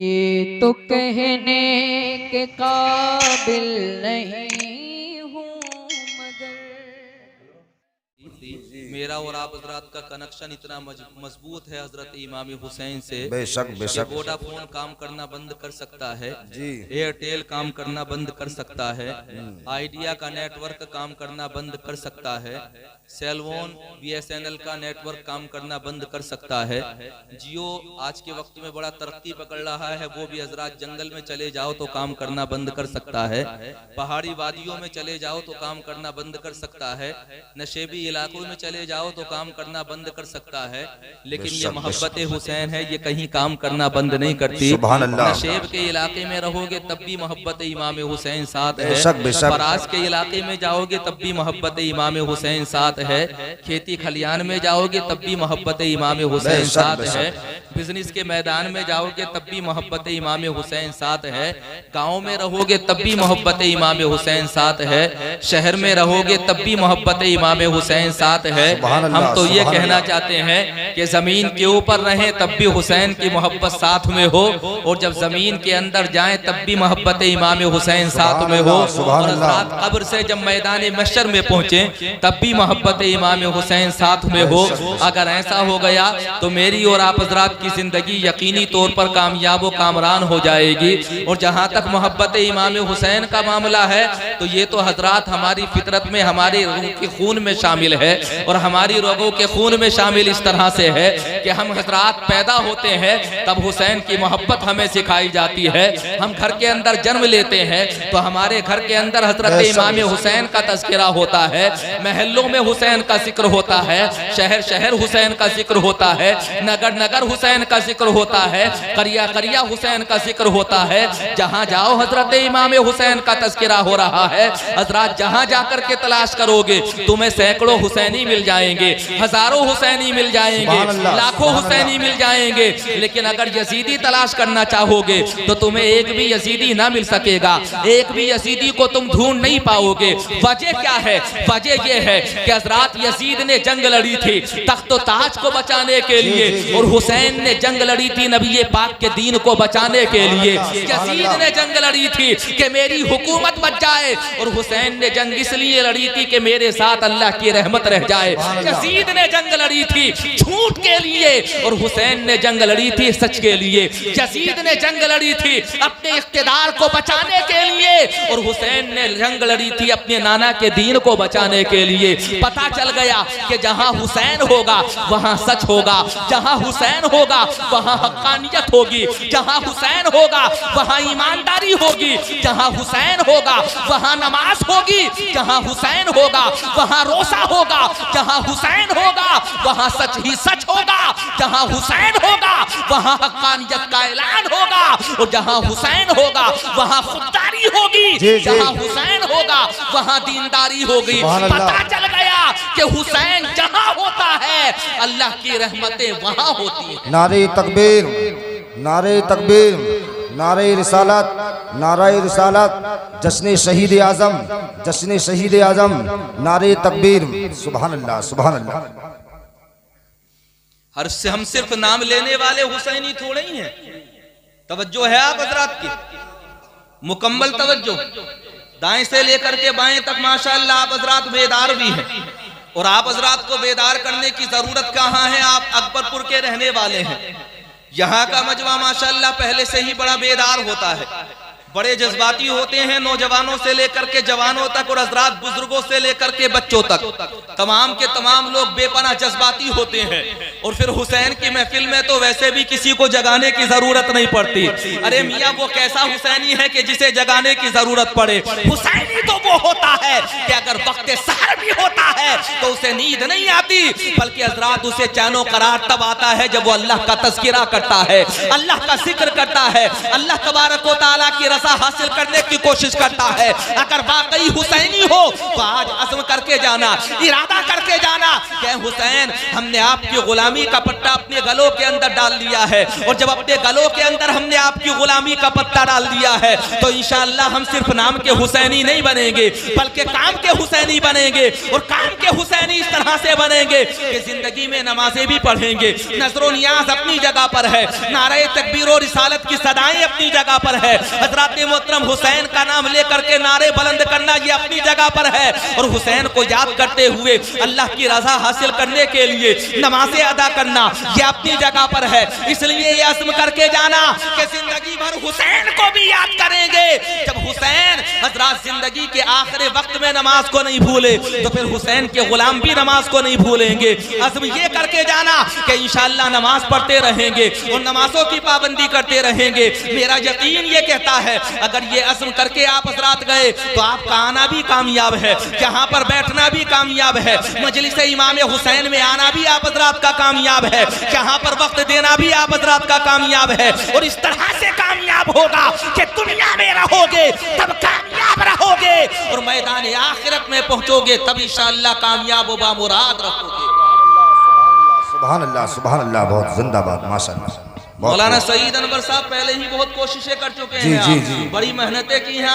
ये तो कहने के काबिल नहीं हूँ मगर मेरा और आप हजरात का कनेक्शन इतना मजबूत है हजरत इमाम हुसैन से। बेशक बेशक। वोडाफोन काम करना बंद कर सकता है जी। एयरटेल काम करना बंद कर सकता है, आइडिया का नेटवर्क काम करना बंद कर सकता है, सेलफोन BSNL का नेटवर्क काम करना बंद कर सकता है। जियो आज के वक्त में बड़ा तरक्की पकड़ रहा है, वो भी हजरात जंगल में चले जाओ तो काम करना बंद कर सकता है, पहाड़ी वादियों में चले जाओ तो काम करना बंद कर सकता है, नशेबी इलाकों में चले जाओ तो काम करना बंद कर सकता है। लेकिन ये मोहब्बत हुसैन है, ये कहीं काम करना बंद नहीं करती। नशेब के इलाके में रहोगे तब भी मोहब्बत इमाम हुसैन साथ है, फराज के इलाके में जाओगे तब भी मोहब्बत इमाम हुसैन साथ है, खेती खलियान में जाओगे तब भी मोहब्बत इमाम हुसैन साथ है, बिजनेस के मैदान में जाओगे तब भी मोहब्बत इमाम हुसैन साथ है, गाँव में रहोगे तब भी मोहब्बत इमाम हुसैन साथ है, शहर में रहोगे तब भी मोहब्बत इमाम हुसैन साथ है। हम तो ये कहना चाहते हैं कि जमीन के ऊपर रहें तब भी हुसैन की मोहब्बत साथ में हो, और जब जमीन के अंदर जाएं तब भी मोहब्बत इमाम हुसैन साथ में हो, और रात कब्र से जब मैदान महशर में पहुंचे तब भी मोहब्बत इमाम हुसैन साथ में हो। अगर ऐसा हो गया तो मेरी और आप हजरात की जिंदगी यकीनी तौर पर कामयाब व कामरान हो जाएगी। और जहाँ तक मोहब्बत इमाम हुसैन का मामला है तो ये तो हजरात हमारी फितरत में, हमारे रूह के खून में शामिल है, और हमारी रोगों के खून में शामिल इस तरह से है कि हम हजरात पैदा होते हैं तब हुसैन की मोहब्बत हमें सिखाई जाती है। हम घर के अंदर जन्म लेते हैं तो हमारे घर के अंदर हजरत इमाम हुसैन का तज़किरा होता है, महलों में हुसैन का जिक्र होता है, शहर शहर हुसैन का जिक्र होता है, नगर नगर हुसैन का जिक्र होता है, करिया करिया हुसैन का जिक्र होता है। जहाँ जाओ हजरत इमाम हुसैन का तज़किरा हो रहा है। हजरात जहाँ जाकर के तलाश करोगे तुम्हें सैकड़ों हुसैनी मिल जाएंगे, हजारों हुसैनी मिल जाएंगे, लाखों हुसैनी मिल जाएंगे, लेकिन अगर यजीदी तलाश करना चाहोगे तो तुम्हें एक भी यजीदी ना मिल सकेगा, एक भी यजीदी को तुम ढूंढ नहीं पाओगे। वजह क्या है? वजह यह है कि हजरात यजीद ने जंग लड़ी थी तख्त व ताज को बचाने के लिए, और हुसैन ने जंग लड़ी थी नबी पाक के दीन को बचाने के लिए। यजीद ने जंग लड़ी थी कि मेरी हुकूमत बच जाए, और हुसैन ने जंग इसलिए लड़ी थी कि मेरे साथ अल्लाह की रहमत रह जाए। यजीद ने जंग लड़ी थी झूठ के लिए, और हुसैन ने जंग लड़ी थी सच के लिए। यजीद ने जंग लड़ी थी अपने इख्तिदार को बचाने के लिए, और हुसैन ने जंग लड़ी थी अपने नाना के दीन को बचाने के लिए। पता चल गया कि जहां हुसैन होगा वहां सच होगा, जहां हुसैन होगा वहां हक्कानियत होगी, जहां हुसैन होगा वहां ईमानदारी होगी, जहां हुसैन होगा वहां नमाज होगी, जहां हुसैन होगा वहां रोजा होगा, जहां हुसैन होगा वहां सच ही सच होगा, जहां हुसैन होगा वहां हक्कानियत का ऐलान होगा, और जहां हुसैन होगा वहां खुददारी होगी, जहां हुसैन होगा वहां दीनदारी होगी। पता चल गया कि हुसैन जहां होता है अल्लाह की रहमतें वहां होती है। नारे तकबीर, नारे तकबीर, नारे रिसालत, नारे रिसालत, जश्न शहीद आजम, जश्न शहीद आजम, नारे तकबीर, सुभान अल्लाह, सुभान अल्लाह। हर से हम सिर्फ नाम लेने वाले हुसैनी थोड़े ही हैं। तवज्जो है आप हजरात की, मुकम्मल तवज्जो, दाएं से लेकर के बाएं तक माशाअल्लाह आप हजरात बेदार भी हैं, और आप हजरात को बेदार करने की जरूरत कहाँ है? आप अकबरपुर के रहने वाले हैं। यहाँ का मजमा माशाअल्लाह पहले से ही बड़ा बेदार होता है, बड़े जज्बाती होते हैं, नौजवानों से लेकर के जवानों तक, और हजरात बुजुर्गों से लेकर के बच्चों तक, तमाम के तमाम लोग बेपनाह जज्बाती होते हैं। और फिर हुसैन की महफिल में तो वैसे भी किसी को जगाने की जरूरत नहीं पड़ती। अरे मियाँ वो कैसा हुसैनी है कि जिसे जगाने की जरूरत पड़े? हुसैनी तो वो होता है कि अगर वक्त सहर भी होता है तो उसे नींद नहीं आती, बल्कि हजरात उसे चैनो करार तब आता है जब वो अल्लाह का तज़किरा करता है, अल्लाह का जिक्र करता है, अल्लाह तबारक व तआला की रज़ा हासिल करने की कोशिश करता है। अगर वाकई हुसैनी हो तो आज अज़्म करके जाना, इरादा करके जाना कि हुसैन हमने आपकी गुलामी का पट्टा अपने गलों के अंदर डाल लिया है, और जब अपने गलों के अंदर हमने आपकी गुलामी का पट्टा डाल दिया है तो इंशाअल्लाह हम सिर्फ नाम के हुसैनी नहीं बनेंगे बल्कि काम के हुसैनी बनेंगे, और काम के हुसैनी इस तरह से बनेंगे कि जिंदगी में नमाजें भी पढ़ेंगे, नजरो नियाज अपनी जगह पर है, नारे तकबीर और रिसालत की सदाएं अपनी जगह पर है, हजरत मोहतरम हुसैन का नाम लेकर के नारे बुलंद करना ये अपनी जगह पर है, और हुसैन को याद करते हुए अल्लाह की रजा हासिल करने के लिए नमाजें अदा करना ये अपनी जगह पर है। इसलिए ये अज़्म करके जाना कि जिंदगी भर हुसैन को भी याद करेंगे। जब हुसैन हजरत जिंदगी के आखिरी वक्त में नमाज को नहीं भूले तो फिर हुसैन के गुलाम भी नमाज को नहीं भूलेंगे। अज़्म ये करके जाना कि इंशाअल्लाह नमाज पढ़ते रहेंगे और नमाजों की पाबंदी करते रहेंगे। मेरा यकीन ये कहता है अगर ये अज़्म करके आप हजरात गए तो आपका आना भी कामयाब है, यहाँ पर बैठना भी कामयाब है, मजलिस इमाम हुसैन में आना भी आप हजरात का कामयाब है, यहाँ पर वक्त देना भी आप हजरात का कामयाब है। और इस तरह से कामयाब होगा कि दुनिया में रहोगे तब कामयाब रहोगे और मैदान आखिरत में पहुंचोगे तब इंशाअल्लाह कामयाब व बामुराद रहोगे। सुभान अल्लाह, सुभान अल्लाह, बहुत जिंदाबाद, माशाअल्लाह। मौलाना सईद अनवर साहब पहले ही बहुत कोशिशें कर चुके हैं, जी, बड़ी मेहनतें की हैं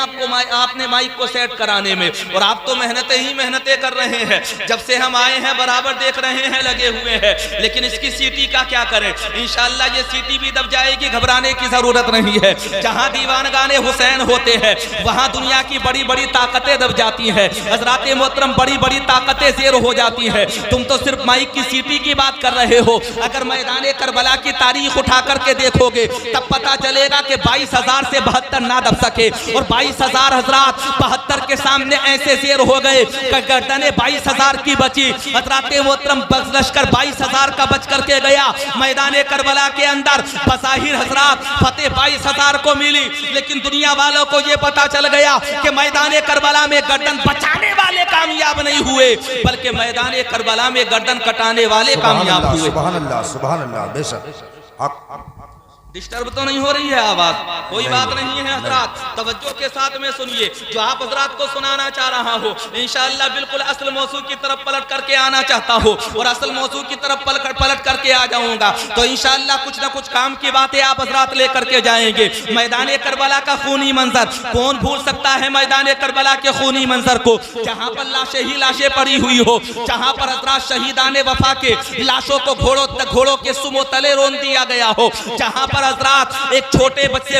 आपने माइक को सेट कराने में, और आप तो मेहनतें कर रहे हैं। जब से हम आए हैं बराबर देख रहे हैं, लगे हुए हैं, लेकिन इसकी सीटी का क्या करें। इंशाअल्लाह ये सीटी भी दब जाएगी, घबराने की जरूरत नहीं है। जहां दीवानगाने हुसैन होते हैं वहां दुनिया की बड़ी बड़ी ताकतें दब जाती हैं, हजरात मोहतरम बड़ी बड़ी ताकतें ज़ेर हो जाती हैं। तुम तो सिर्फ माइक की सीटी की बात कर रहे हो, अगर मैदान करबला की तारीख उठाकर के देखोगे तब पता चलेगा कि 22,000 से 72 ना दब सके, और 22,000 हजरात 72 के सामने ऐसे शेर हो गए कि गर्दने 22,000 की बची। हजरात मोहतरम लश्कर 22,000 का बच करके गया मैदान करबला के अंदर। बज़ाहिर हजरात फतेह 22,000 को मिली, लेकिन दुनिया वालों को यह पता चल गया कि मैदान करबला में गर्दन बचाने वाले कामयाब नहीं हुए, बल्कि मैदान करबला में गर्दन कटाने वाले कामयाब हुए। सुभान अल्लाह, सुभान अल्लाह, बेशक। डिस्टर्ब तो नहीं हो रही है आवाज? कोई बात नहीं है हजरात, तवज्जो के साथ में सुनिए जो आप हजरात को सुनाना चाह रहा हो। इंशाअल्लाह बिल्कुल असल मौजू की तरफ पलट करके आना चाहता हो और असल मौजू की तरफ पलट करके आ जाऊंगा तो इंशाअल्लाह कुछ ना कुछ काम की बातें आप हजरात लेकर के जाएंगे। मैदान करबला का खूनी मंजर, कौन भूल सकता है मैदान करबला के खूनी मंजर को, जहाँ पर लाशें ही लाशें पड़ी हुई हो, जहाँ पर हजरात शहीदान वफा के लाशों को घोड़ों के सुमो तले रोन दिया गया हो, जहाँ पर हजरात एक छोटे बच्चे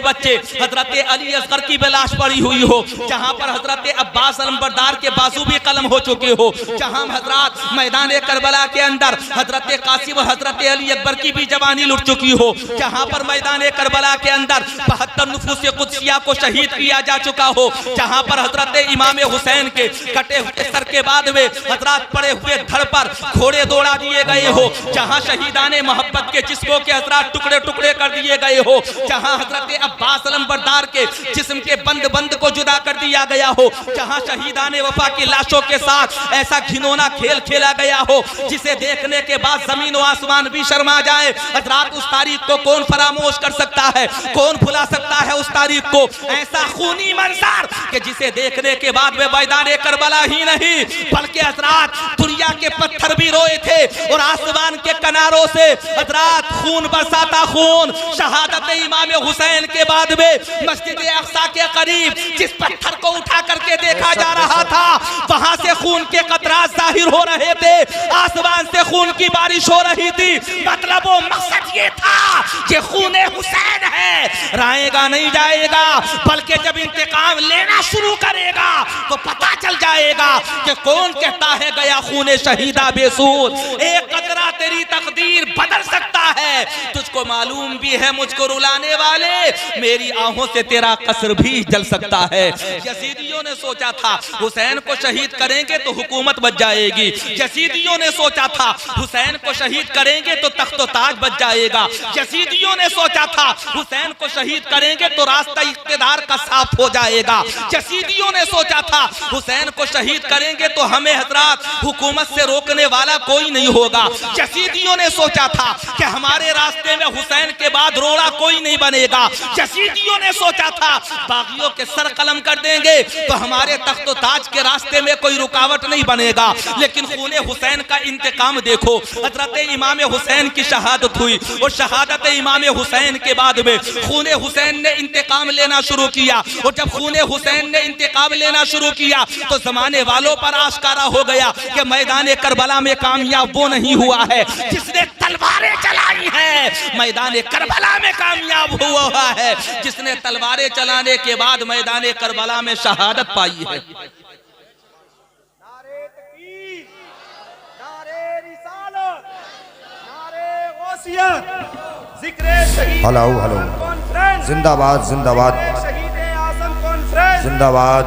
हजरत अली असगर की लाश पड़ी हुई हो, जहां पर हजरत अब्बास अलमबरदार के बाजू भी कलम हो चुके हो, जहां हजरात मैदान करबला के अंदर हजरत कासिम हजरत अली अकबर की भी जवानी लुट चुकी हो, जहां पर मैदान करबला के अंदर 72 नफूस कुदसिया को शहीद किया जा चुका हो, जहां पर हजरत इमाम हुसैन के कटे हुए सर के बाद में हजरात पड़े हुए धड़ पर घोड़े दौड़ा दिए गए हो, जहां शहीदाने मोहब्बत के जिस्मों के हजरात टुकड़े टुकड़े कर दिए गए हो, जहां हजरत अब्बास अलमबरदार के जिस्म के बंद को जुदा कर दिया गया हो, जहां शहीदाने वफा की लाशों के साथ ऐसा घिनौना खेल खेला गया हो जिसे देखने के बाद जमीन और आसमान भी शर्मा जाए। हजरात उस तारीख को कौन फरामोश कर सकता है, कौन भुला सकता है उस तारीख को? ऐसा खूनी मंजर कि जिसे देखने के बाद में मैदान करबला ही नहीं बल्कि हजरात दुनिया के पत्थर भी रोए थे और आसमान के किनारों से हजरात खून बरसाता खून। शहादत इमाम हुसैन के बाद में मस्जिद अक्सा के करीब जिस पत्थर को उठा करके देखा जा रहा था वहां से खून के कतरात जाहिर हो रहे थे, आसमान से खून की बारिश हो रही थी। मतलब वो मकसद ये था कि खून हुसैन है, राएगा नहीं जाएगा, बल्कि जब इंतकाम लेना शुरू करेगा तो पता चल जाएगा कि कौन कहता है गया खून शहीदा बेसूद। एक कतरा तेरी तकदीर बदल सकता है, तुझको मालूम भी है मुझको रुलाने वाले मेरी आहों से तेरा कसर भी जल सकता है। यजीदियों ने सोचा था हुसैन को शहीद करेंगे तो हुकूमत बच जाएगी, यजीदियों ने सोचा था हुसैन को शहीद करेंगे तो तख्तो ताज बच जाएगा, यजीदियों ने सोचा था हुसैन को शहीद करेंगे तो रास्ता इख्तिदार का साफ हो जाएगा, यजीदियों ने सोचा था हुसैन को शहीद करेंगे तो हमें हजरात हुकूमत से रोकने वाला कोई नहीं होगा, यजीदियों ने सोचा था कि हमारे रास्ते में हुसैन के बाद रोड़ा कोई नहीं बनेगा। यजीदियों ने सोचा था बागियों के सर कलम कर देंगे तो हमारे तख्त व ताज के रास्ते में कोई रुकावट नहीं बनेगा, लेकिन खूने हुसैन का इंतकाम देखो। हजरत इमाम हुसैन की शहादत हुई और शहादत इमाम हुसैन के बाद में खूने हुसैन ने इंतकाम लेना शुरू किया, और जब खूने हुसैन ने इंतकाम लेना शुरू किया तो जमाने वालों पर आश्कारा हो गया कि मैदान करबला में कामयाब वो नहीं हुआ है जिसने तलवारें चलाई हैं, मैदान करबला में कामयाब हुआ है जिसने तलवारें चलाने के बाद मैदान करबला में शहादत पाई है। हेलो हेलो, जिंदाबाद जिंदाबाद जिंदाबाद,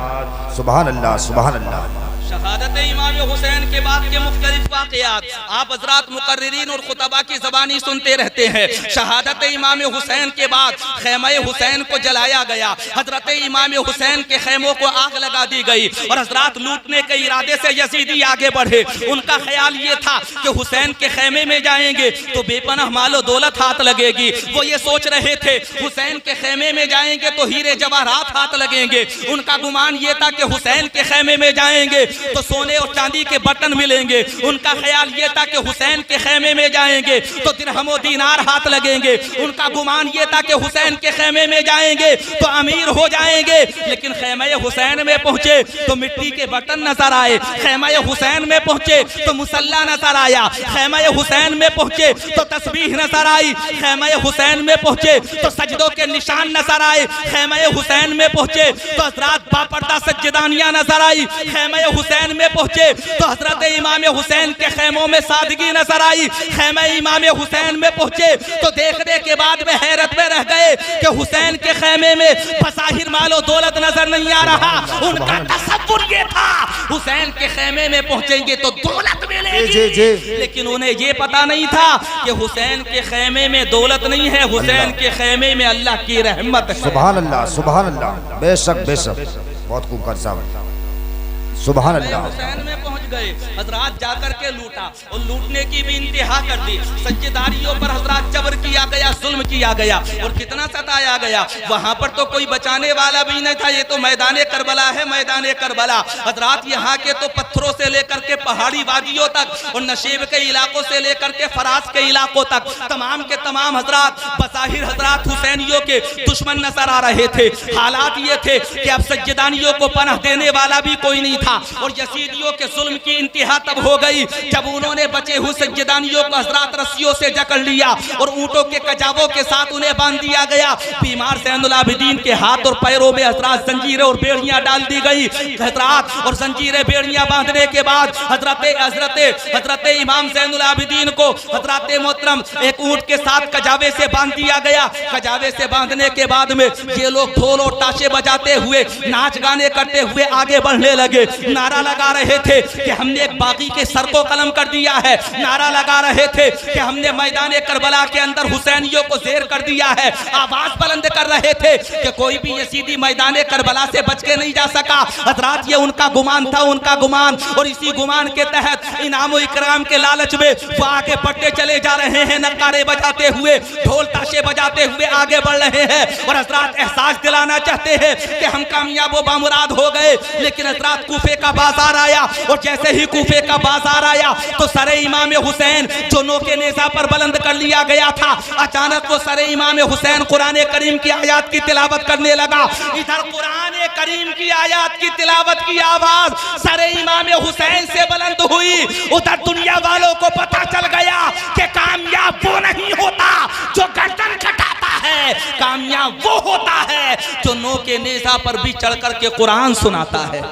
सुभान अल्लाह सुभान अल्लाह। शहादत इमाम हुसैन के बाद के मुख्तलिफ वाक़यात आप हज़रात मुकर्रिरीन और खुतबा की ज़बानी सुनते रहते हैं। शहादत इमाम हुसैन के बाद खैमा हुसैन को जलाया गया, हजरत इमाम हुसैन के खैमों को आग लगा दी गई और हजरात लूटने के इरादे से यजीदी आगे बढ़े। उनका ख्याल ये था कि हुसैन के खैमे में जाएंगे तो बेपनाह मालो दौलत हाथ लगेगी। वो ये सोच रहे थे हुसैन के खैमे में जाएंगे तो हीरे जवाहरात हाथ लगेंगे। उनका गुमान ये था कि हुसैन के खैमे में जाएंगे तो सोने और चांदी के बटन मिलेंगे। उनका ख्याल ये था कि हुसैन के खैमे में जाएंगे तो दिरहम और दीनार हाथ लगेंगे। उनका गुमान ये था कि हुसैन के खैमे में जाएंगे तो अमीर हो जाएंगे। लेकिन खैमे हुसैन में पहुंचे तो मिट्टी के बटन नजर आए, खैमे हुसैन में पहुंचे तो मुसल्ला नजर आया, खैमे हुसैन में पहुंचे तो तस्बीह नजर आई, खैमे हुसैन में पहुंचे तो सजदों के निशान नजर आए, खैमे हुसैन में पहुंचे तो हजरात बापर्दा सज्जदानियां नजर आई, खैमे हुसैन में पहुंचे तो हजरत इमाम हुसैन के खैमों में सादगी नजर आई, खैमे इमाम हुसैन में पहुंचे तो देखने के बाद में हैरत में रह गए कि हुसैन के खैमे में बज़ाहिर मालो दौलत नजर नहीं आ रहा। उनका तसव्वुर ये था हुसैन के खैमे में पहुंचेंगे तो दौलत मिलेगी, लेकिन उन्हें ये पता नहीं था कि हुसैन के खैमे में दौलत नहीं है, हुसैन के खैमे में अल्लाह की रहमत है। सुभान अल्लाह सुभान अल्लाह, बेशक बेशक, बहुत खूब कर साहब, सुभान अल्लाह। हुसैन में पहुंच गए, हजरात जाकर के लूटा और लूटने की भी इंतहा कर दी। सज्जेदारियों पर हजरात जबर किया गया, जुल्म किया गया और कितना सताया गया। वहां पर तो कोई बचाने वाला भी नहीं था। ये तो मैदान करबला है, मैदान करबला। हजरात यहाँ के तो पत्थरों से लेकर के पहाड़ी वादियों तक और नशेब के इलाकों से लेकर के फराज के इलाकों तक तमाम के तमाम हजरात बज़ाहिर हजरात हुसैनियों के दुश्मन नजर आ रहे थे। हालात ये थे कि अब सज्जेदानियों को पनाह देने वाला भी कोई नहीं था और यजीदियों के जुल्म की इंतहा तब हो गई जब उन्होंने बचे हुए सज्जेदानियों को हजरात रस्सियों से जकड़ लिया और ऊंटों के कजावों के साथ उन्हें बांध दिया गया। बीमार ज़ैनुल आबिदीन के हाथ और पैरों में हजरात जंजीरें और बेड़ियां डाल दी गई। हजरात और जंजीरें बेड़ियां बांधने के बाद हजरत इमाम ज़ैनुल आबिदीन को हजरत मोहतरम एक ऊंट के साथ कजावे से बांध दिया गया। कजावे से बांधने के बाद में ये लोग ढोल और ताशे बजाते हुए नाच गाने करते हुए आगे बढ़ने लगे। नारा लगा रहे थे कि हमने एक बागी के सर को कलम कर दिया है, नारा लगा रहे थे कि हमने मैदान करबला के अंदर हुसैनियों को ज़ेर कर दिया है। आवाज बुलंद कर रहे थे कि कोई भी यजीदी मैदान करबला से बच के नहीं जा सका। हजरात ये उनका गुमान था, उनका गुमान, और इसी गुमान के तहत इनाम व इकराम के लालच में वो आगे बढ़ते चले जा रहे हैं। नगारे बजाते हुए, ढोल ताशे बजाते हुए आगे बढ़ रहे हैं और हजरात एहसास दिलाना चाहते हैं कि हम कामयाब व बामुराद हो गए। लेकिन हजरात कूफे का बाजार आया और जैसे ही कूफे का बाजार आया तो सरे इमाम हुसैन जो नोके नेज़ा पर बुलंद कर लिया गया था, अचानक वो सरे इमाम हुसैन कुरान करीम की आयत की तिलावत करने लगा। इधर कुरान करीम की आयत की तिलावत की आवाज सरे इमाम हुसैन से बुलंद हुई, उधर दुनिया वालों को पता चल गया कि कामयाब वो नहीं होता जो गर्दन कटाता है, कामयाब वो होता है जो नोके नेज़ा पर भी चढ़ कर के कुरान सुनाता है।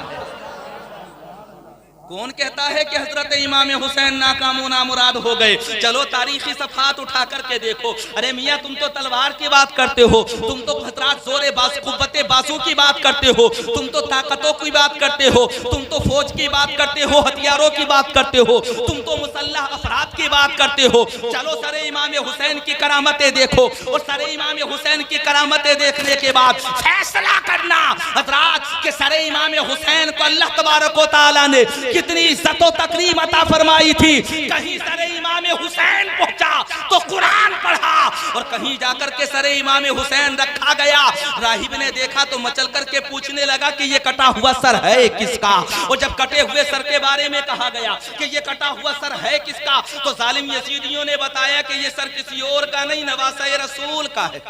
कौन कहता है कि हजरत इमाम हुसैन नाकाम नामुराद हो गए? चलो तारीखी सफात उठा करके देखो। अरे मियाँ तुम तो तलवार की बात करते हो, तुम तो हजरात जोरे कुव्वते बाजू की बात करते हो, तुम तो ताकतों की बात करते हो, तुम तो फौज की बात करते हो, हथियारों की बात करते हो, तुम तो मुसल्लह अफराद की बात करते हो। चलो सरे इमाम हुसैन की करामतें देखो और सरे इमाम हुसैन की करामतें देखने के बाद फैसला करना हजरात के सरे इमाम हुसैन को अल्लाह तबारक व तआला ने कितनी इज्जत व तकरीम अता फरमाई थी। कहीं सरे इमाम हुसैन पहुंचा तो कुरान पढ़ा और कहीं जाकर के सरे इमाम हुसैन रखा गया। राहिब ने देखा तो मचल करके पूछने लगा कि ये कटा हुआ सर है किसका। और जब कटे हुए सर के बारे में कहा गया कि ये कटा हुआ सर है किसका, तो जालिम यजीदियों ने बताया कि ये सर किसी और का नहीं, नवासे रसूल का है।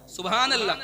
सुभान अल्लाह।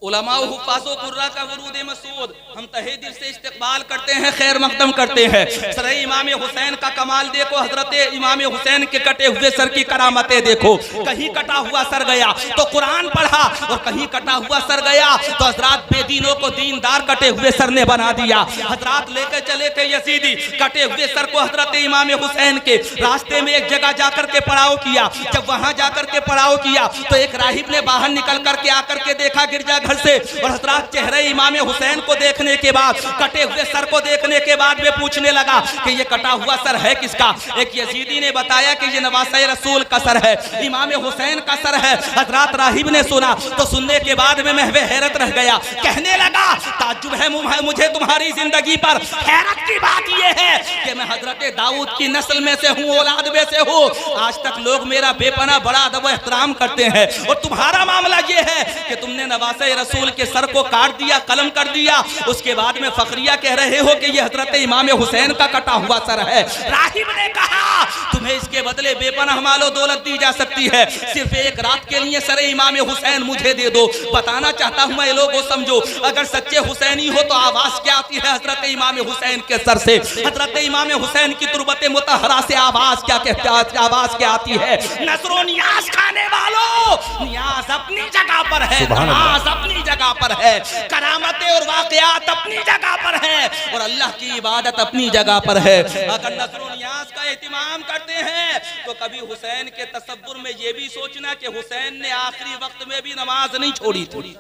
उलमाओ हुफ़ाज़ो कुर्रा का वरूद मसूद हम तहे दिल से इस्तक़बाल करते हैं, खैर मक़दम करते हैं। सर इमाम हुसैन का कमाल देखो, हजरत इमाम हुसैन के कटे हुए सर की करामतें देखो। कहीं कटा हुआ सर गया तो कुरान पढ़ा और कहीं कटा हुआ सर गया तो हजरात बेदीनों को दीनदार कटे हुए सर ने बना दिया। हजरात लेकर चले थे यजीदी कटे हुए सर को हजरत इमाम हुसैन के रास्ते में एक जगह जाकर के पड़ाव किया। जब वहां जाकर के पड़ाव किया तो एक राहिब ने बाहर निकल करके आकर के देखा गिरजाघर से, और हजरात चेहरे इमाम हुसैन को देखने के बाद, कटे हुए सर को देखने के बाद वे पूछने लगा कि ये कटा हुआ सर है किसका। एक यजीदी ने बताया कि ये नवासे रसूल का सर है, इमाम हुसैन का सर है। हजरात राहिब ने सुना तो सुनने के बाद में महवे हैरत रह गया, कहने लगा ताज्जुब है मुझे तुम्हारी जिंदगी पर, हैरत की बात ये है कि मैं हजरत दाऊद की नस्ल में से हूँ, औलाद में से हूँ। आज तक लोग मेरा बेपना बड़ा अदब एहतराम करते हैं और तुम्हारा मामला ये है कि तुमने नवासे रसूल के सर को काट दिया, कलम कर दिया। उसके बाद में फखरिया कह रहे हो कि ये हजरत इमाम हुसैन का कटा हुआ सर है। राहिब ने कहा तुम्हें इसके बदले बेपनाह मालो दौलत दी जा सकती है, सिर्फ एक रात के लिए सर इमाम हुसैन मुझे दे दो। बताना चाहता हूँ मैं, लोगों समझो, अगर सच्चे हुसैनी हो तो आवाज क्या आती है हजरत इमाम हुसैन के सर से। हजरत इमाम हुसैन की तुरबत मुतहरा से आवाज क्या कहते हैं, आवाज क्या आती है, नजरो नियाज खाने वालों, नियाज अपनी जगह पर है, नमाज अपनी जगह पर है, करामतें और वाक़यात अपनी जगह पर है और अल्लाह की इबादत अपनी जगह पर है। अगर नज़्र नियाज का एहतिमाम करते हैं तो कभी हुसैन के तसव्वुर में ये भी सोचना कि हुसैन ने आखिरी वक्त में भी नमाज नहीं छोड़ी थी।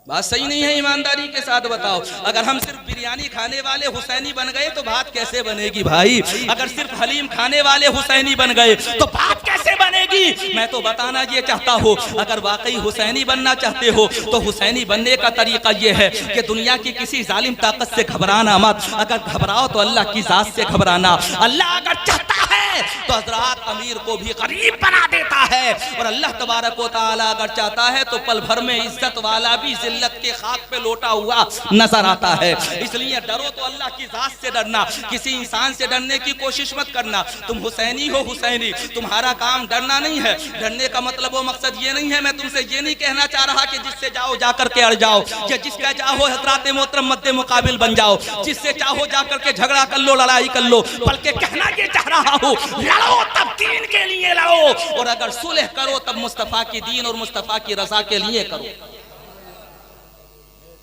बात सही नहीं है, ईमानदारी के साथ बताओ। अगर हम सिर्फ बिरयानी खाने वाले हुसैनी बन गए तो बात कैसे बनेगी भाई। अगर सिर्फ हलीम खाने वाले हुसैनी बन गए तो बात कैसे बनेगी। मैं तो बताना ये चाहता हूँ, अगर वाकई हुसैनी बनना चाहते हो तो हुसैनी बनने का तरीका ये है कि दुनिया की किसी जालिम ताकत से घबराना मत। अगर घबराओ तो अल्लाह की जात से घबराना। अल्लाह अगर चाहता है तो हजरात अमीर को भी गरीब बना देता है और अल्लाह तबारक व तआला अगर चाहता है तो पल भर में इज्जत वाला भी जिल्लत के खाक पे लोटा हुआ नजर आता है। इसलिए डरो तो अल्लाह की जात से डरना, किसी इंसान से डरने की कोशिश मत करना। तुम हुसैनी हो, हुसैनी, तुम्हारा काम डरना नहीं है। डरने का मतलब वो मकसद ये नहीं है, मैं तुमसे ये नहीं कहना चाह रहा कि जिससे जाओ जाकर के अड़ जाओ, या जिसका चाहो हजरात मोहतरम मद्दे मुकाबिल बन जाओ, जिससे चाहो जाकर के झगड़ा कर लो, लड़ाई कर लो। बल्कि कहना ये चाह रहा हूँ, लड़ो तब दीन के लिए लड़ो, और अगर सुलह करो तब मुस्तफा की दीन और मुस्तफा की रजा के लिए करो।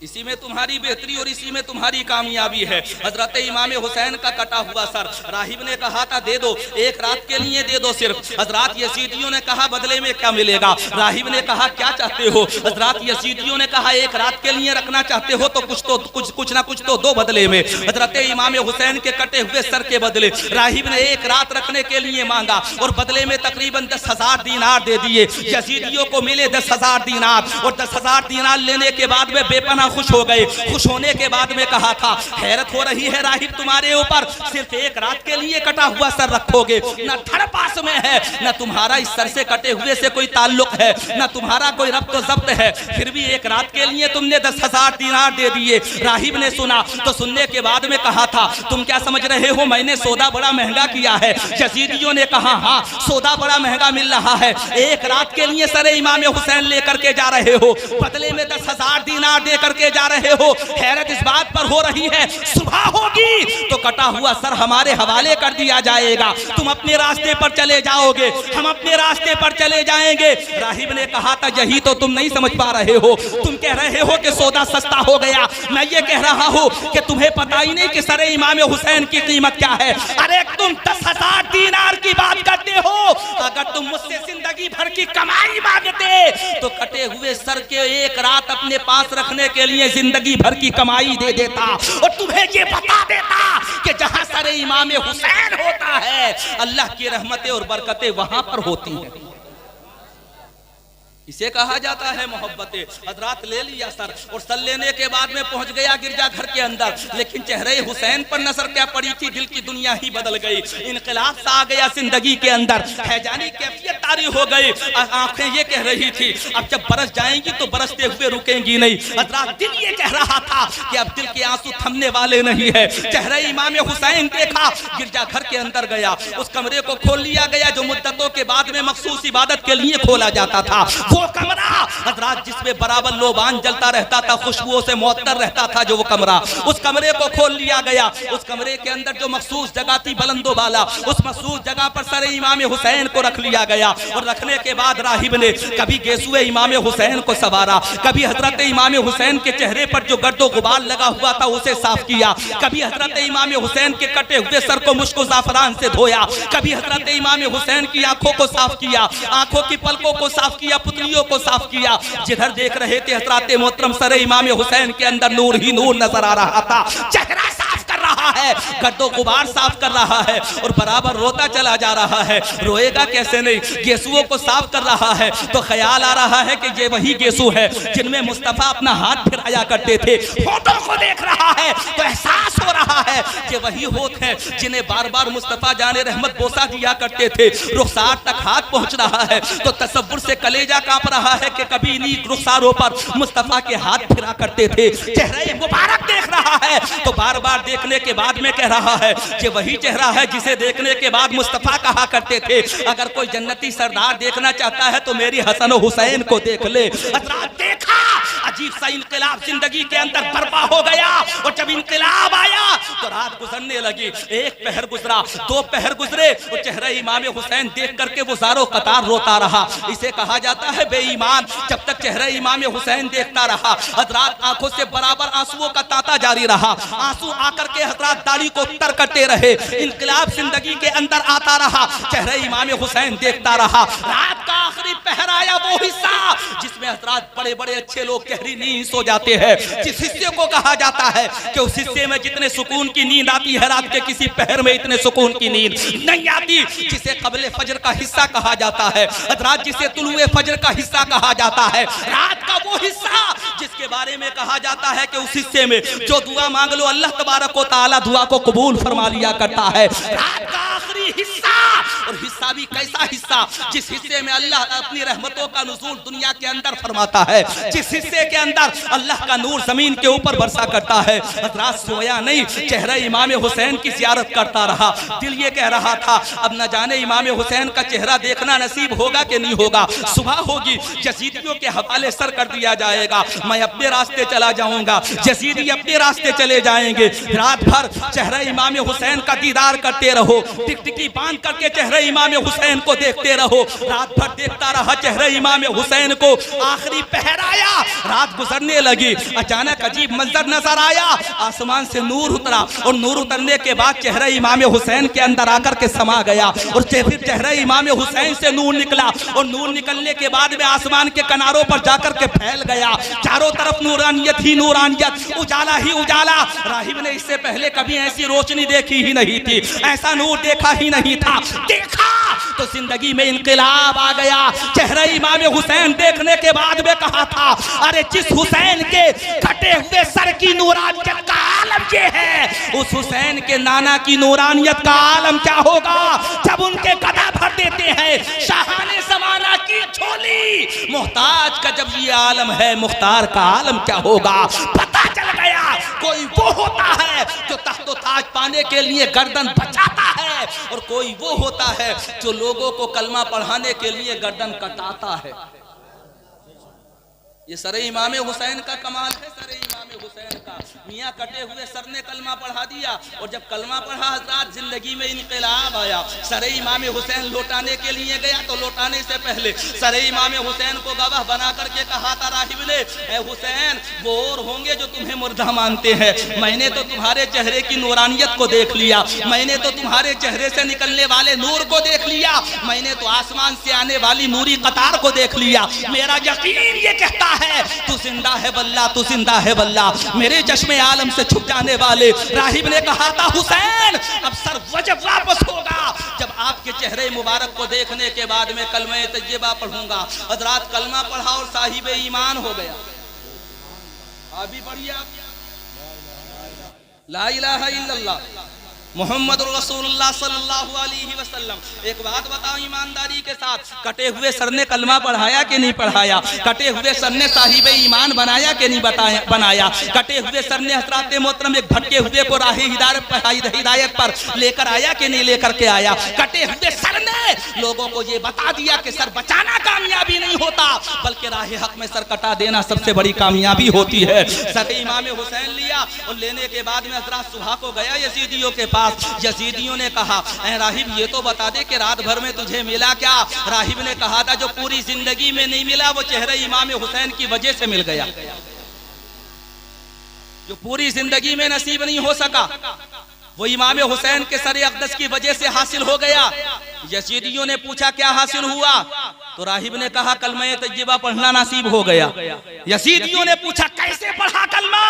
इसी में तुम्हारी बेहतरी और इसी में तुम्हारी कामयाबी है। हजरत इमाम हुसैन का कटा हुआ सर राहिब ने कहा था दे दो, एक रात के लिए दे दो सिर्फ। हजरत यजीदियों ने कहा बदले में क्या मिलेगा। राहिब ने कहा क्या चाहते हो। हजरत यजीदियों ने कहा एक रात के लिए रखना चाहते हो तो कुछ ना कुछ तो दो बदले में। हजरत इमाम हुसैन के कटे हुए सर के बदले राहिब ने एक रात रखने के लिए मांगा और बदले में तकरीबन 10,000 दीनार दे दिए। यजीदियों को मिले 10,000 दीनार और 10,000 दीनार लेने के बाद में बेपना खुश हो गए। खुश होने के बाद में कहा था हैरत हो रही है राहिब तुम्हारे ऊपर, सिर्फ एक रात के लिए कटा हुआ सर रखोगे, न धड़ पास में है, न तुम्हारा इस सर से कटे हुए से कोई ताल्लुक है, न तुम्हारा कोई रब्त व ज़ब्त है, फिर भी एक रात के लिए तुमने 10,000 दीनार दे दिए। राहिब ने सुना तो सुनने के बाद में कहा था तुम क्या समझ रहे हो मैंने सौदा बड़ा महंगा किया है। यजीदियों ने कहा हाँ सौदा बड़ा महंगा मिल रहा है, एक रात के लिए सर इमाम हुसैन लेकर के जा रहे हो, बदले में 10,000 दीनार दे करके जा रहे हो। हैरत इस बात पर हो रही है सुबह होगी तो कटा हुआ सर हमारे हवाले कर दिया जाएगा, तुम अपने रास्ते पर चले जाओगे, हम अपने रास्ते पर चले जाएंगे। राहिब ने कहा था यही तो तुम नहीं समझ पा रहे हो, तुम कह रहे हो कि सौदा सस्ता हो गया, मैं ये कह रहा हूँ कि तुम्हें पता ही नहीं कि सर इमाम हुसैन की कीमत क्या है। अरे तुम 10,000 दीनार की बात करते हो, अगर तुम मुझसे जिंदगी भर की कमाई मांगते तो कटे हुए सर के एक रात अपने पास रखने के लिए जिंदगी भर की कमाई दे देता और तुम्हें ये बता देता कि जहां सर इमाम हुसैन होता है अल्लाह की रहमतें और बरकतें वहां पर होती हैं। इसे कहा जाता है मोहब्बतें। हजरात ले लिया सर और सर लेने के बाद में पहुंच गया गिरजाघर के अंदर, लेकिन चेहरे हुसैन पर नजर क्या पड़ी थी, दिल की दुनिया ही बदल गई। इनकलाब सा आ गया जिंदगी के अंदर, हैजानी कैफियत तारी हो गई। आंखें ये कह रही थी अब जब बरस जाएंगी तो बरसते हुए रुकेंगी नहीं। हजरात दिल ये कह रहा था कि अब दिल के आंसू थमने वाले नहीं है। चेहरे इमाम हुसैन देखा, गिरजाघर के अंदर गया, उस कमरे को खोल लिया गया जो मुद्दतों के बाद में मखसूस इबादत के लिए खोला जाता था। वो कमरा हजरात जिसमें बराबर लोबान जलता रहता था, खुशबुओं से मुअत्तर रहता था जो वो कमरा, उस कमरे को खोल लिया गया। उस कमरे के अंदर जो मखसूस जगह थी बुलंदो बाला, उस मखसूस जगह पर सर इमाम हुसैन को रख लिया गया। और रखने के बाद राहिब ने कभी गेसुए इमाम हुसैन को सवारा, कभी हजरत इमाम हुसैन के चेहरे पर जो गर्दो गुबार लगा हुआ था उसे साफ किया, कभी हजरत इमाम हुसैन के कटे हुए सर को मुश्क ज़ाफरान से धोया, कभी हजरत इमाम हुसैन की आंखों को साफ किया, आंखों की पलकों को साफ किया, पुतलियों को साफ किया। जिधर देख रहे थे हजरत मोहतरम सर इमाम हुसैन के अंदर नूर ही नूर नजर आ रहा था। चेहरा साफ कर रहा है, गर्दो गुबार साफ कर रहा है और बराबर रोता चला जा रहा है। रोएगा कैसे नहीं, गेसुओं को साफ कर रहा है तो ख्याल आ रहा है कि ये वही गेसु है जिनमें मुस्तफा अपना हाथ फिराया करते थे। होठों को देख रहा है तो एहसास हो रहा है कि वही होठ है जिन्हें बार बार मुस्तफा जाने रहमत बोसा दिया करते थे। रुखसार तक हाथ पहुंच रहा है तो तसव्वुर से कलेजा कांप रहा है कि कभी इन्हीं रुखसारों पर मुस्तफा के हाथ फिरा करते थे। चेहरे मुबारक देख रहा है तो बार बार देखने के बाद में कह रहा है कि वही चेहरा है जिसे देखने के बाद मुस्तफा कहा करते थे अगर कोई जन्नती सरदार देखना चाहता है तो मेरी हसन हुसैन को देख ले। हजरात देखा, अजीब सा इनकलाब जिंदगी के अंदर बर्पा हो गया। और जब इनकलाब आया तो रात गुजरने लगी, एक पहर गुजरा, दो पहर गुजरे और चेहरे इमाम हुसैन देख करके वो ज़ारो कतार रोता रहा। इसे कहा जाता है बेईमान। जब तक चेहरे इमाम हुसैन देखता रहा, हजरात आंखों से बराबर आंसुओं का तांता जारी रहा। आंसू आकर के हजरात दाढ़ी को तर करते रहे। इनकलाब जिंदगी के अंदर आता रहा, चेहरे इमाम हुसैन देखता रहा। रात का आखिरी पहर आया, वो हिस्सा जिसमें हजरात बड़े बड़े अच्छे लोग गहरी नींद सो जाते हैं, जिस हिस्से को कहा जाता है कि उस हिस्से में जितने सुकून की नींद आती है रात के किसी पहर में इतने सुकून की नींद नहीं आती, जिसे क़ब्ल फजर का हिस्सा कहा जाता है, हजरात जिसे तुलुए फजर का हिस्सा कहा जाता है। रात का वो हिस्सा जिसके बारे में कहा जाता है कि उस हिस्से में जो दुआ मांग लो अल्लाह तबारक व तआला दुआ को कबूल फरमा लिया करता है। रात का आखिरी हिस्सा, और हिस्सा भी कैसा हिस्सा, जिस हिस्से में अल्लाह अपनी रहमतों का नुज़ूल दुनिया के अंदर फरमाता है, जिस हिस्से के अंदर अल्लाह का नूर जमीन के ऊपर बरसा करता है। हजरात सोया नहीं, चेहरा इमाम हुसैन की ज़ियारत करता रहा। दिल ये कह रहा था अब न जाने इमाम हुसैन का चेहरा देखना नसीब होगा कि नहीं होगा। सुबह होगी, यजीदियों के हवाले सर कर दिया जाएगा, मैं अपने रास्ते चला जाऊंगा, यजीदी अपने रास्ते चले जाएंगे। रात भर चेहरा इमाम हुसैन का दीदार करते रहो, टिकटिकी बांध करके चेहरा इमाम हुसैन को देखते रहो। रात भर देखता रहा चेहरा इमाम हुसैन को। आखिरी पहर आया, रात गुजरने लगी, अचानक अजीब मंजर नजर आया। आसमान से नूर उतरा और नूर उतरने के बाद चेहरा इमाम हुसैन के अंदर आकर के समा गया और फिर चेहरा इमाम हुसैन से नूर निकला और नूर निकलने के बाद में आसमान के किनारों पर जाकर के फैल गया। चारों तरफ नूरानियत ही नूरानियत, उजाला ही उजाला। राहिब ने इससे पहले कभी ऐसी रोशनी देखी ही नहीं थी, ऐसा नूर देखा ही नहीं था। देखा तो जिंदगी में इनकलाब आ गया। चेहरा इमाम हुसैन देखने के बाद में कहा था अरे जिस हुसैन के कटे हुए सर की नूरानियत का आलम ये है, उस हुसैन के नाना की नूरानियत का आलम क्या होगा जब उनके गदा भर देते हैं शाहाने ज़माना की झोली। मोहताज का जब ये आलम है, मुख्तार का आलम क्या होगा। पता चल गया कोई वो होता है जो तख्तो ताज पाने के लिए गर्दन बचाता है और कोई वो होता है जो लोगों को कलमा पढ़ाने के लिए गर्दन कटाता है। ये सर इमाम हुसैन का कमाल है। सर इमाम हुसैन का मियाँ कटे हुए सर ने कलमा पढ़ा दिया और जब कलमा पढ़ा हजरात जिंदगी में इनकलाब आया। सर इमाम हुसैन लौटाने के लिए गया तो लौटाने से पहले सर इमाम हुसैन को गवाह बना करके कहा था राहिब ने, ए हुसैन वो और होंगे जो तुम्हें मुर्दा मानते हैं, मैंने तो तुम्हारे चेहरे की नूरानियत को देख लिया, मैंने तो तुम्हारे चेहरे से निकलने वाले नूर को देख लिया, मैंने तो आसमान से आने वाली नूरी कतार को देख लिया। मेरा यकीन ये कहता है तू जिंदा है वल्लाह, तू जिंदा है वल्लाह। मेरे चश्मे चश्मे आलम से छुप जाने वाले। राहिब ने कहा था हुसैन अब सर वजब वापस होगा जब आपके चेहरे मुबारक को देखने के बाद में कलमा तय्यबा पढ़ूंगा। हजरात कलमा पढ़ा और साहिब ईमान हो गया। अभी पढ़िए ला इलाहा इल्लल्लाह मोहम्मद रसूलुल्लाह सल्लल्लाहु अलैहि वसल्लम। एक बात बताओ ईमानदारी के साथ, कटे हुए सर ने कलमा पढ़ाया कि नहीं पढ़ाया? कटे हुए सर ने साहिब ईमान बनाया कि नहीं बनाया? कटे हुए सर ने हजरत मोहतरम एक भटके हुए को राह हिदायत पर लेकर आया कि नहीं लेकर के आया? कटे हुए सर ने लोगों को ये बता दिया कि सर बचाना कामयाबी नहीं होता बल्कि राह हक में सर कटा देना सबसे बड़ी कामयाबी होती है। सर इमाम हुसैन लिया और लेने के बाद में हजरत सुबह को गया यजीदियों के पास। यजीदियों ने कहा ऐ राहिब ये तो बता दे कि रात भर में तुझे मिला क्या? राहिब ने कहा था जो पूरी जिंदगी में नहीं मिला वो चेहरे इमाम हुसैन की वजह से मिल गया। जो पूरी जिंदगी में नसीब नहीं हो सका वो इमाम हुसैन के सर अक़दस की वजह से हासिल हो गया। यजीदियों ने पूछा क्या हासिल हुआ? तो राहिब ने कहा कलमा तय्यबा पढ़ना नसीब हो गया। यजीदियों ने पूछा कैसे पढ़ा कलमा?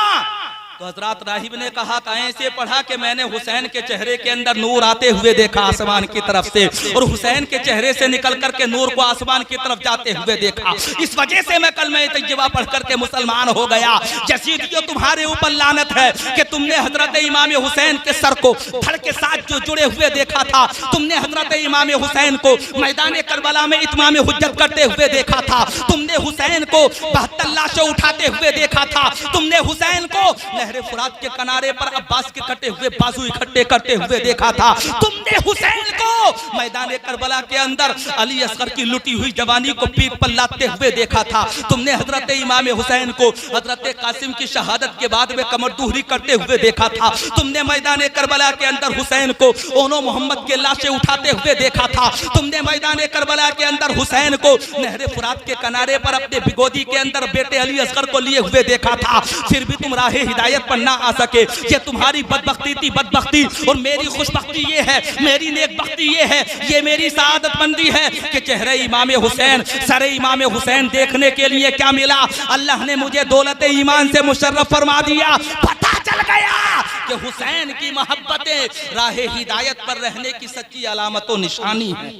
तो हजरत राहिब ने कहा था ऐसे पढ़ा कि मैंने हुसैन के चेहरे के अंदर नूर आते हुए देखा आसमान की तरफ से और हुसैन के चेहरे से निकल करके नूर को आसमान की तरफ जाते हुए देखा। इस वजह से मैं कलमा तय्यबा पढ़ करके मुसलमान हो गया। यजीदियों तुम्हारे ऊपर लानत है कि तुमने हजरत इमाम हुसैन के सर को धड़ के साथ जो जुड़े हुए देखा था। तुमने हजरत इमाम हुसैन को मैदान करबला में इत्माम हुज्जत करते हुए देखा था। तुमने हुसैन को 72 लाशें उठाते हुए देखा था। तुमने हुसैन को नहरे फुरात के किनारे पर अब्बास के कटे हुए बाजू इकट्ठे करते हुए देखा था। तुमने हुसैन को मैदान करबला के अंदर अली असगर की लुटी हुई जवानी को पीठ पर लाते हुए देखा था। तुमने हजरत इमाम हुसैन को हजरत कासिम की शहादत के बाद में कमर दूहरी करते हुए देखा था। तुमने मैदान करबला के अंदर हुसैन को ओनो मोहम्मद के लाशें उठाते हुए देखा था। तुमने मैदान करबला के अंदर हुसैन को नहरे फुरात के किनारे पर अपने बिगोदी के अंदर बेटे अली असगर को लिए हुए देखा था। फिर भी तुम राह हिदायत पर ना आ सके। ये तुम्हारी बदबख्ती थी बदबख्ती और मेरी खुशबख्ती ये है, मेरी नेकबख्ती ये है, ये मेरी सआदतमंदी है कि चेहरे इमाम हुसैन सरे इमाम हुसैन देखने के लिए क्या मिला? अल्लाह ने मुझे दौलत ईमान से मुशर्रफ फरमा दिया। पता चल गया कि हुसैन की मोहब्बतें राह हिदायत पर रहने की सच्ची अलामत और निशानी है।